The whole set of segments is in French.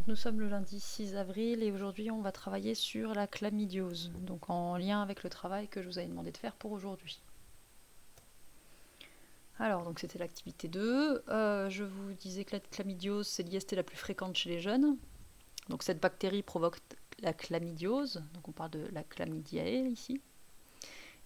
nous sommes le lundi 6 avril et aujourd'hui on va travailler sur la chlamydiose, donc en lien avec le travail que je vous avais demandé de faire pour aujourd'hui. Alors, donc c'était l'activité 2. Je vous disais que la chlamydiose, c'est l'IST la plus fréquente chez les jeunes. Donc cette bactérie provoque la chlamydiose, donc on parle de la chlamydiae ici.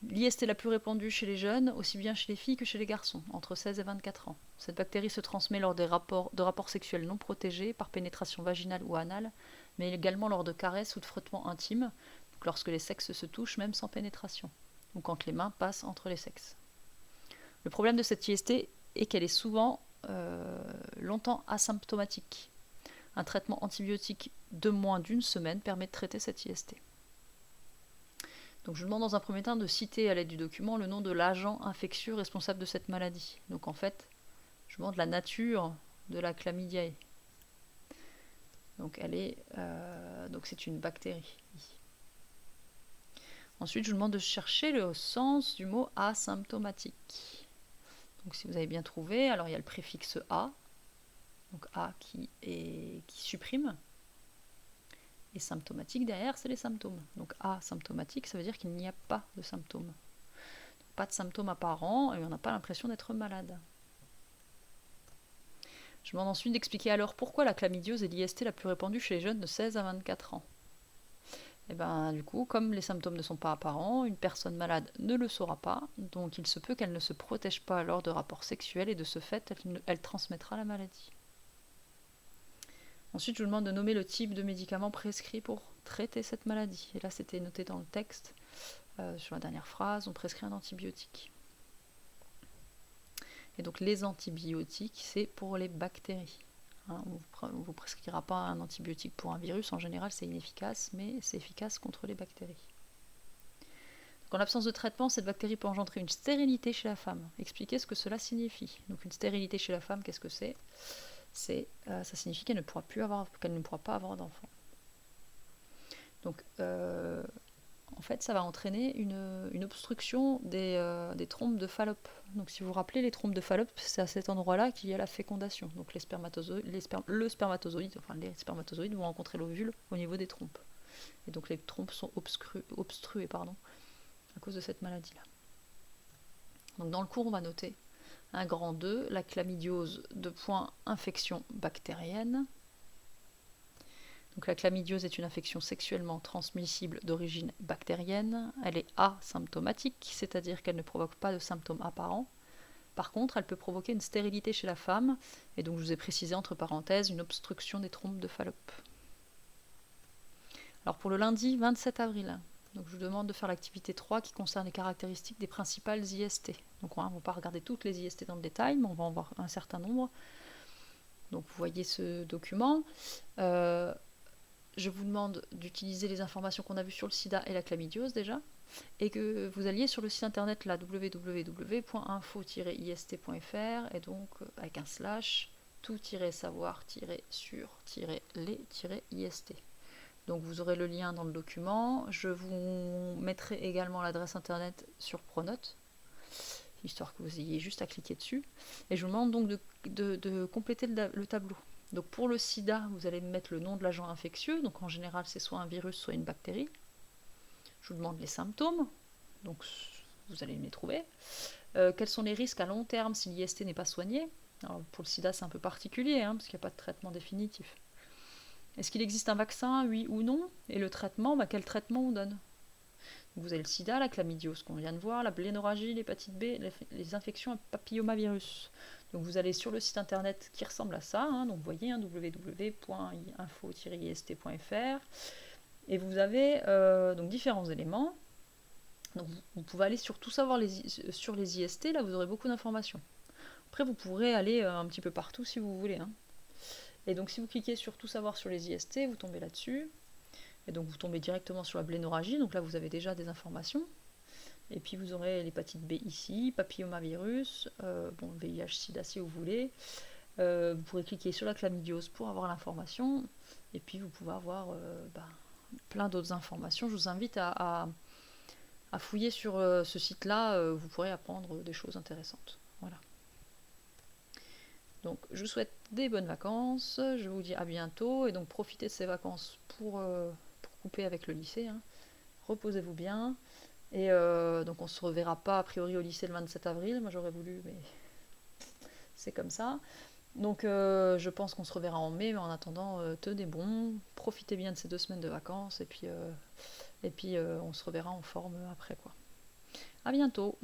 L'IST la plus répandue chez les jeunes, aussi bien chez les filles que chez les garçons, entre 16 et 24 ans. Cette bactérie se transmet lors de rapports sexuels non protégés, par pénétration vaginale ou anale, mais également lors de caresses ou de frottements intimes, donc lorsque les sexes se touchent même sans pénétration, ou quand les mains passent entre les sexes. Le problème de cette IST est qu'elle est souvent longtemps asymptomatique. Un traitement antibiotique de moins d'une semaine permet de traiter cette IST. Donc je vous demande dans un premier temps de citer à l'aide du document le nom de l'agent infectieux responsable de cette maladie. Donc en fait, je vous demande la nature de la chlamydiae. Donc donc c'est une bactérie. Ensuite, je vous demande de chercher le sens du mot asymptomatique. Donc si vous avez bien trouvé, alors il y a le préfixe A, donc A qui supprime, et symptomatique derrière, c'est les symptômes. Donc asymptomatique, ça veut dire qu'il n'y a pas de symptômes. Donc, pas de symptômes apparents et on n'a pas l'impression d'être malade. Je demande ensuite d'expliquer alors pourquoi la chlamydiose est l'IST la plus répandue chez les jeunes de 16 à 24 ans. Et bien du coup, comme les symptômes ne sont pas apparents, une personne malade ne le saura pas, donc il se peut qu'elle ne se protège pas lors de rapports sexuels et de ce fait, elle transmettra la maladie. Ensuite, je vous demande de nommer le type de médicament prescrit pour traiter cette maladie. Et là, c'était noté dans le texte, sur la dernière phrase, on prescrit un antibiotique. Et donc les antibiotiques, c'est pour les bactéries. Hein, on ne vous prescrira pas un antibiotique pour un virus, en général c'est inefficace, mais c'est efficace contre les bactéries. Donc, en l'absence de traitement, cette bactérie peut engendrer une stérilité chez la femme. Expliquez ce que cela signifie. Donc une stérilité chez la femme, qu'est-ce que c'est ? Ça signifie qu'elle ne pourra pas avoir d'enfant. Donc, en fait, ça va entraîner une obstruction des trompes de Fallope. Donc, si vous vous rappelez, les trompes de Fallope, c'est à cet endroit-là qu'il y a la fécondation. Donc, les spermatozoïdes vont rencontrer l'ovule au niveau des trompes. Et donc, les trompes sont obstruées à cause de cette maladie-là. Donc, dans le cours, on va noter un grand 2, la chlamydiose, infection bactérienne. Donc la chlamydiose est une infection sexuellement transmissible d'origine bactérienne. Elle est asymptomatique, c'est-à-dire qu'elle ne provoque pas de symptômes apparents. Par contre, elle peut provoquer une stérilité chez la femme, et donc je vous ai précisé entre parenthèses une obstruction des trompes de Fallope. Alors pour le lundi 27 avril, donc je vous demande de faire l'activité 3 qui concerne les caractéristiques des principales IST. Donc on ne va pas regarder toutes les IST dans le détail, mais on va en voir un certain nombre. Donc vous voyez ce document. Je vous demande d'utiliser les informations qu'on a vues sur le sida et la chlamydiose déjà, et que vous alliez sur le site internet là, www.info-ist.fr, et donc avec un / tout-savoir-sur-les-IST. Donc vous aurez le lien dans le document. Je vous mettrai également l'adresse internet sur Pronote, histoire que vous ayez juste à cliquer dessus. Et je vous demande donc de compléter le tableau. Donc pour le sida, vous allez mettre le nom de l'agent infectieux. Donc en général, c'est soit un virus, soit une bactérie. Je vous demande les symptômes. Donc vous allez me les trouver. Quels sont les risques à long terme si l'IST n'est pas soigné ? Alors, pour le sida, c'est un peu particulier, parce qu'il n'y a pas de traitement définitif. Est-ce qu'il existe un vaccin, oui ou non ? Et le traitement, quel traitement on donne ? Donc vous avez le sida, la chlamydiose qu'on vient de voir, la blénorragie, l'hépatite B, les infections à papillomavirus. Donc vous allez sur le site internet qui ressemble à ça, donc vous voyez www.info-ist.fr, et vous avez donc différents éléments. Donc vous pouvez aller sur tout savoir sur les IST, là vous aurez beaucoup d'informations. Après vous pourrez aller un petit peu partout si vous voulez. Et donc si vous cliquez sur tout savoir sur les IST, vous tombez là-dessus. Et donc vous tombez directement sur la blénorragie, donc là vous avez déjà des informations. Et puis vous aurez l'hépatite B ici, papillomavirus, VIH, sida si vous voulez. Vous pourrez cliquer sur la chlamydiose pour avoir l'information. Et puis vous pouvez avoir plein d'autres informations. Je vous invite à fouiller sur ce site-là, vous pourrez apprendre des choses intéressantes. Voilà. Donc je vous souhaite des bonnes vacances. Je vous dis à bientôt et donc profitez de ces vacances pour couper avec le lycée, hein. Reposez-vous bien. Et donc on se reverra pas a priori au lycée le 27 avril. Moi j'aurais voulu, mais c'est comme ça. Donc je pense qu'on se reverra en mai, mais en attendant, tenez bon, profitez bien de ces 2 semaines de vacances, et puis on se reverra en forme après quoi. À bientôt!